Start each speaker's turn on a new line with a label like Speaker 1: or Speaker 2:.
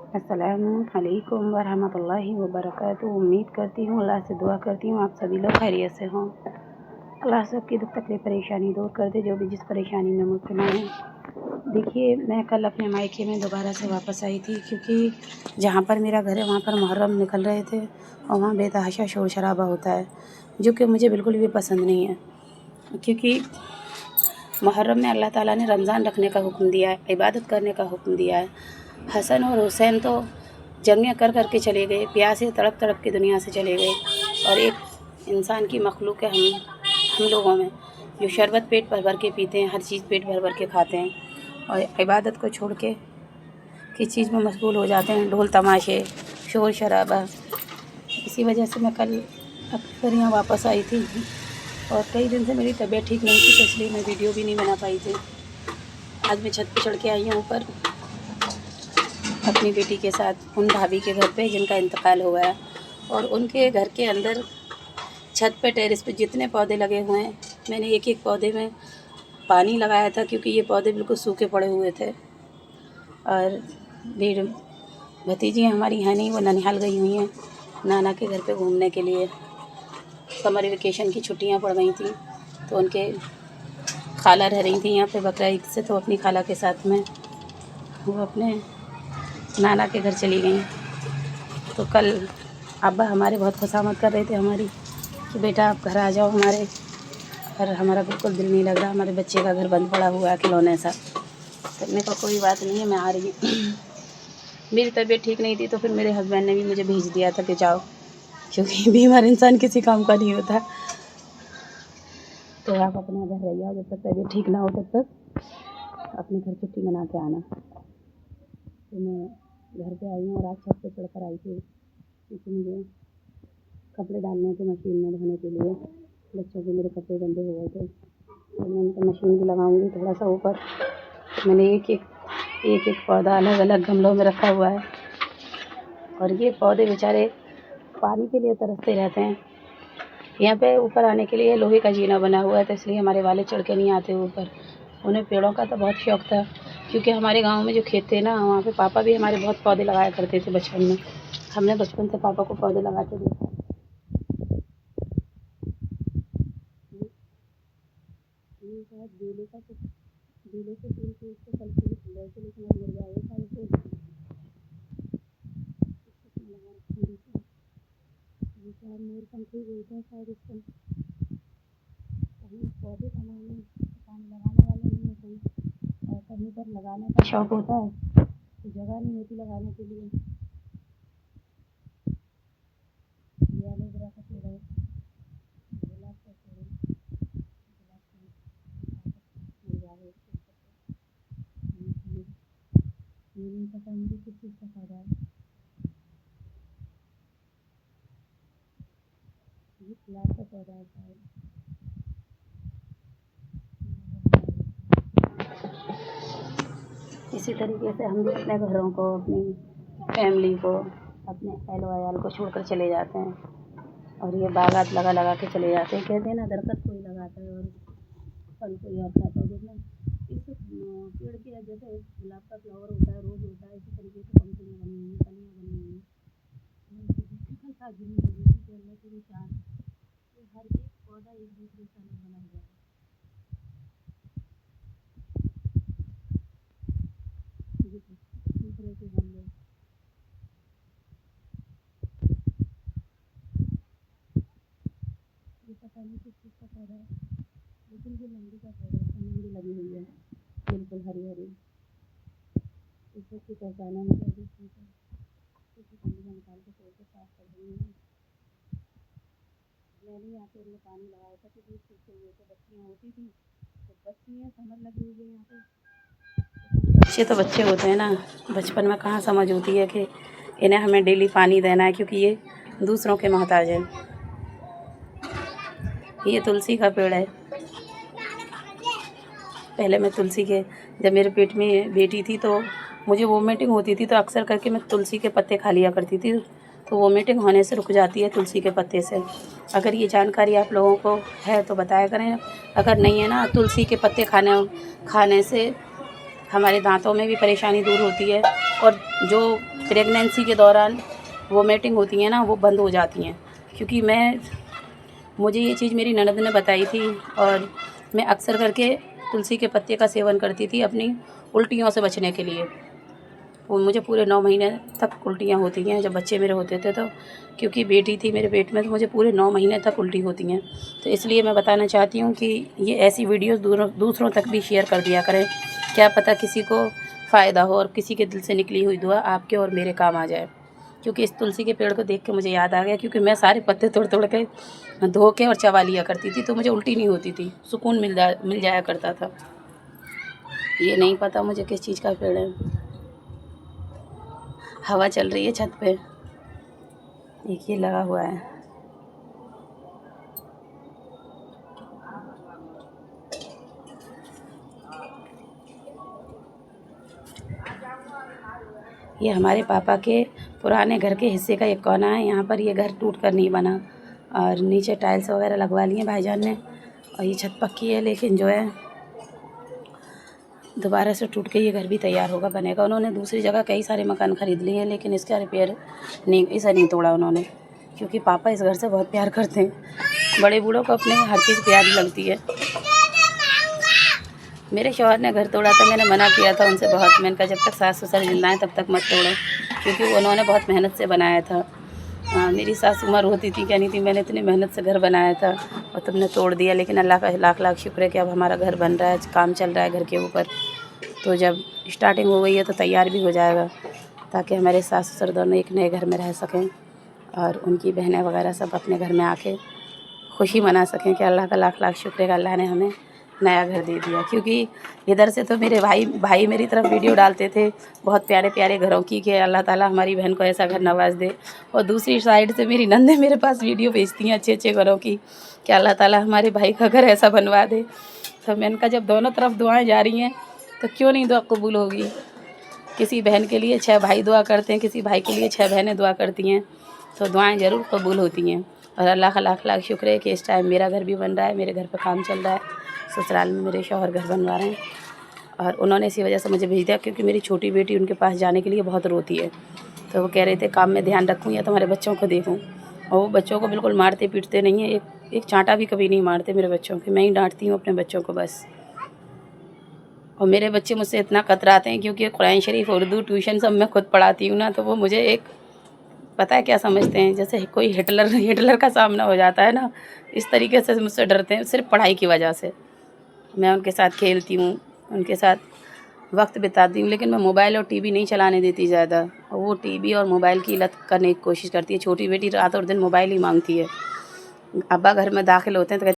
Speaker 1: अस्सलामुअलैकुम वरहमतुल्लाहि वबरकातुहू। उम्मीद करती हूँ, अल्लाह से दुआ करती हूँ आप सभी लोग खैरियत से हों। अल्लाह सबकी दुख तकलीफ़ परेशानी दूर कर दे, जो भी जिस परेशानी में मुब्तला हैं। देखिए, मैं कल अपने मायके में दोबारा से वापस आई थी, क्योंकि जहाँ पर मेरा घर है वहाँ पर मुहर्रम निकल रहे थे और वहाँ बेतहाशा शोर शराबा होता है, जो कि मुझे बिल्कुल भी पसंद नहीं है। क्योंकि मुहर्रम में अल्लाह ताला ने रमज़ान रखने का हुक्म दिया है, इबादत करने का हुक्म दिया है। हसन और हुसैन तो जंगें कर कर के चले गए, प्यासे तड़प तड़प के दुनिया से चले गए, और एक इंसान की मखलूक है हम लोगों में, जो शरबत पेट भर भर के पीते हैं, हर चीज़ पेट भर भर के खाते हैं और इबादत को छोड़ के किस चीज़ में मशगूल हो जाते हैं, ढोल तमाशे शोर शराबा। इसी वजह से मैं कल अपने घर यहाँ वापस आई थी और कई दिन से मेरी तबीयत ठीक नहीं थी, तो इसलिए मैं वीडियो भी नहीं बना पाई थी। आज मैं छत पे चढ़ के आई हूँ ऊपर अपनी बेटी के साथ उन भाभी के घर पे जिनका इंतकाल हुआ है, और उनके घर के अंदर छत पे टेरेस पे जितने पौधे लगे हुए हैं, मैंने एक एक पौधे में पानी लगाया था, क्योंकि ये पौधे बिल्कुल सूखे पड़े हुए थे। और मेरी भतीजी हमारी है नहीं, वो ननिहाल गई हुई हैं नाना के घर पे घूमने के लिए। समर वेकेशन की छुट्टियां पड़ गई थी, तो उनके खाला रह रही थी यहाँ पे बकरा ईद से, तो अपनी खाला के साथ में वो अपने नाना के घर चली गई। तो कल अब्बा हमारे बहुत खुशामद कर रहे थे हमारी कि बेटा आप घर आ जाओ हमारे, और हमारा बिल्कुल दिल नहीं लग रहा, हमारे बच्चे का घर बंद पड़ा हुआ है खिलौने सा। करने का कोई बात नहीं है, मैं आ रही हूँ। मेरी तबीयत ठीक नहीं थी, तो फिर मेरे हस्बैंड ने भी मुझे भेज दिया था कि जाओ, क्योंकि बीमार इंसान किसी काम का नहीं होता। तो आप अपना घर रह जाओ, जब तक तबीयत ठीक ना हो तब तक अपने घर छुट्टी मना के आना। तो मैं घर पे आई हूँ और आज छत पे चढ़कर आई थी, क्योंकि मुझे कपड़े डालने थे मशीन में धोने के लिए। बच्चों के मेरे कपड़े गंदे हो गए थे, तो मैंने तो मशीन भी लगाऊंगी थोड़ा सा ऊपर। तो मैंने एक एक पौधा अलग अलग गमलों में रखा हुआ है, और ये पौधे बेचारे पानी के लिए तरसते रहते हैं। यहाँ पे ऊपर आने के लिए लोहे का जीना बना हुआ है, तो इसलिए हमारे वाले चढ़ के नहीं आते ऊपर। उन्हें पेड़ों का तो बहुत शौक़ था, क्योंकि हमारे गांव में जो खेत थे ना, वहाँ पे पापा भी हमारे बहुत पौधे लगाया करते थे बचपन में। हमने बचपन से पापा को पौधे लगाते देखा। बेले से फूल के उसको फल फूल गए थे, लेकिन अब मुरझा गए सारे फूल। लगा रखे ये शायद मोर पंखी बोलते हैं शायद इसको। कहीं पौधे बनाने लगाने वाले नहीं है कोई, और कहीं पर लगाने का शौक़ होता है तो जगह नहीं होती लगाने के लिए। ये एलोवेरा का पेड़ है, गुलाब का पेड़ है, गुलाब के मुरझा गए इसके ऊपर। ये नहीं पता मुझे किस चीज़ का पौधा है। ये गुलाब का पौधा है शायद। इसी तरीके से हम भी अपने घरों को, अपनी फैमिली को, अपने अहल वयाल को छोड़कर चले जाते हैं, और ये बागात लगा लगा के चले जाते हैं। कहते हैं ना, दरख्त कोई लगाता है और फल कोई और खाता है। देखना इस पेड़ के जैसे गुलाब का फ्लावर होता है, रोज़ होता है, इसी तरीके से पंखुड़ियाँ बनी हुई हैं, कलियाँ बनी हुई हैं। ताजगी लगी थी कि अल्लाह की निशान, ये हर एक पौधा एक दूसरे से अलग बना हुआ है। दूसरे के गमले, ये पता नहीं किस चीज़ का पौधा है, लेकिन ये मंडी का पौधा है, मंडी लगी हुई है बिल्कुल हरी हरी। इस की पहचाना मुझे अभी किसी मंडी निकाल के तोड़ के साफ कर दूँगी। मैंने यहाँ पे उनमें पानी लगाया था कि बीज सूखे हुए थे, बच्चियाँ होती थी, तो बच्चियाँ समझ लगी हुई है यहाँ पे। बच्चे तो बच्चे होते हैं ना, बचपन में कहाँ समझ होती है कि इन्हें हमें डेली पानी देना है, क्योंकि ये दूसरों के मोहताज हैं। ये तुलसी का पेड़ है। पहले मैं तुलसी के, जब मेरे पेट में बेटी थी तो मुझे वोमिटिंग होती थी, तो अक्सर करके मैं तुलसी के पत्ते खा लिया करती थी, तो वोमिटिंग होने से रुक जाती है तुलसी के पत्ते से। अगर ये जानकारी आप लोगों को है तो बताया करें, अगर नहीं है ना, तुलसी के पत्ते खाने से हमारे दांतों में भी परेशानी दूर होती है, और जो प्रेगनेंसी के दौरान वोमिटिंग होती है ना, वो बंद हो जाती हैं। क्योंकि मुझे ये चीज़ मेरी ननद ने बताई थी, और मैं अक्सर करके तुलसी के पत्ते का सेवन करती थी अपनी उल्टियों से बचने के लिए। वो मुझे पूरे 9 महीने तक उल्टियाँ होती हैं जब बच्चे मेरे होते थे, तो क्योंकि बेटी थी मेरे पेट में, तो मुझे पूरे 9 महीने तक उल्टी होती हैं। तो इसलिए मैं बताना चाहती हूँ कि ये ऐसी वीडियोज़ दूसरों तक भी शेयर कर दिया करें, क्या पता किसी को फ़ायदा हो और किसी के दिल से निकली हुई दुआ आपके और मेरे काम आ जाए। क्योंकि इस तुलसी के पेड़ को देख के मुझे याद आ गया, क्योंकि मैं सारे पत्ते तोड़ के धो के और चबा लिया करती थी, तो मुझे उल्टी नहीं होती थी, सुकून मिल जाया करता था। ये नहीं पता मुझे किस चीज़ का पेड़ है। हवा चल रही है छत पे, एक ये लगा हुआ है। ये हमारे पापा के पुराने घर के हिस्से का एक कोना है। यहाँ पर ये घर टूट कर नहीं बना, और नीचे टाइल्स वगैरह लगवा लिए भाईजान ने, और ये छत पक्की है, लेकिन जो है दोबारा से टूट के ये घर भी तैयार होगा, बनेगा। उन्होंने दूसरी जगह कई सारे मकान ख़रीद लिए हैं, लेकिन इसका रिपेयर नहीं, इसे नहीं तोड़ा उन्होंने, क्योंकि पापा इस घर से बहुत प्यार करते हैं। बड़े बूढ़ों को अपने हर चीज़ प्यारी लगती है। मेरे शौहर ने घर तोड़ा था, मैंने मना किया था उनसे बहुत। मैंने कहा जब तक सास ससुर जिंदा हैं तब तक मत तोड़ो, क्योंकि उन्होंने बहुत मेहनत से बनाया था। मेरी सास उम्र होती थी, कहनी थी मैंने इतनी मेहनत से घर बनाया था और तुमने तोड़ दिया। लेकिन अल्लाह का लाख लाख शुक्र है कि अब हमारा घर बन रहा है, काम चल रहा है घर के ऊपर। तो जब स्टार्टिंग हो गई है तो तैयार भी हो जाएगा, ताकि हमारे सास ससुर दोनों एक नए घर में रह सकें, और उनकी बहनें वगैरह सब अपने घर में आके खुशी मना सकें कि अल्लाह का लाख लाख शुक्र है कि अल्लाह ने हमें नया घर दे दिया। क्योंकि इधर से तो मेरे भाई मेरी तरफ वीडियो डालते थे बहुत प्यारे प्यारे घरों की, कि अल्लाह ताला हमारी बहन को ऐसा घर नवाज दे, और दूसरी साइड से मेरी नंदे मेरे पास वीडियो भेजती हैं अच्छे अच्छे घरों की, कि अल्लाह ताला हमारे भाई का घर ऐसा बनवा दे। तो मैंने कहा जब दोनों तरफ दुआएं जा रही हैं तो क्यों नहीं दुआ कबूल होगी। किसी बहन के लिए 6 भाई दुआ करते हैं, किसी भाई के लिए 6 बहनें दुआ करती हैं, तो दुआएं ज़रूर कबूल होती हैं। और अल्लाह का लाख लाख शुक्र है कि इस टाइम मेरा घर भी बन रहा है, मेरे घर पर काम चल रहा है, ससुराल में मेरे शौहर घर बनवा रहे हैं, और उन्होंने इसी वजह से मुझे भेज दिया, क्योंकि मेरी छोटी बेटी उनके पास जाने के लिए बहुत रोती है। तो वो कह रहे थे काम में ध्यान रखूँ या तुम्हारे बच्चों को देखूँ, और वो बच्चों को बिल्कुल मारते पीटते नहीं हैं, एक चांटा भी कभी नहीं मारते मेरे बच्चों के। मैं ही डांटती हूँ अपने बच्चों को बस। और मेरे बच्चे मुझसे इतना कतराते हैं, क्योंकि कुरान शरीफ, उर्दू, ट्यूशन सब मैं खुद पढ़ाती हूँ ना, तो वो मुझे एक पता है क्या समझते हैं, जैसे कोई हिटलर का सामना हो जाता है ना, इस तरीके से मुझसे डरते हैं, सिर्फ पढ़ाई की वजह से। मैं उनके साथ खेलती हूँ, उनके साथ वक्त बिताती हूँ, लेकिन मैं मोबाइल और टीवी नहीं चलाने देती ज़्यादा, और वो टीवी और मोबाइल की लत करने की कोशिश करती है। छोटी बेटी रात और दिन मोबाइल ही मांगती है। अब्बा घर में दाखिल होते हैं तो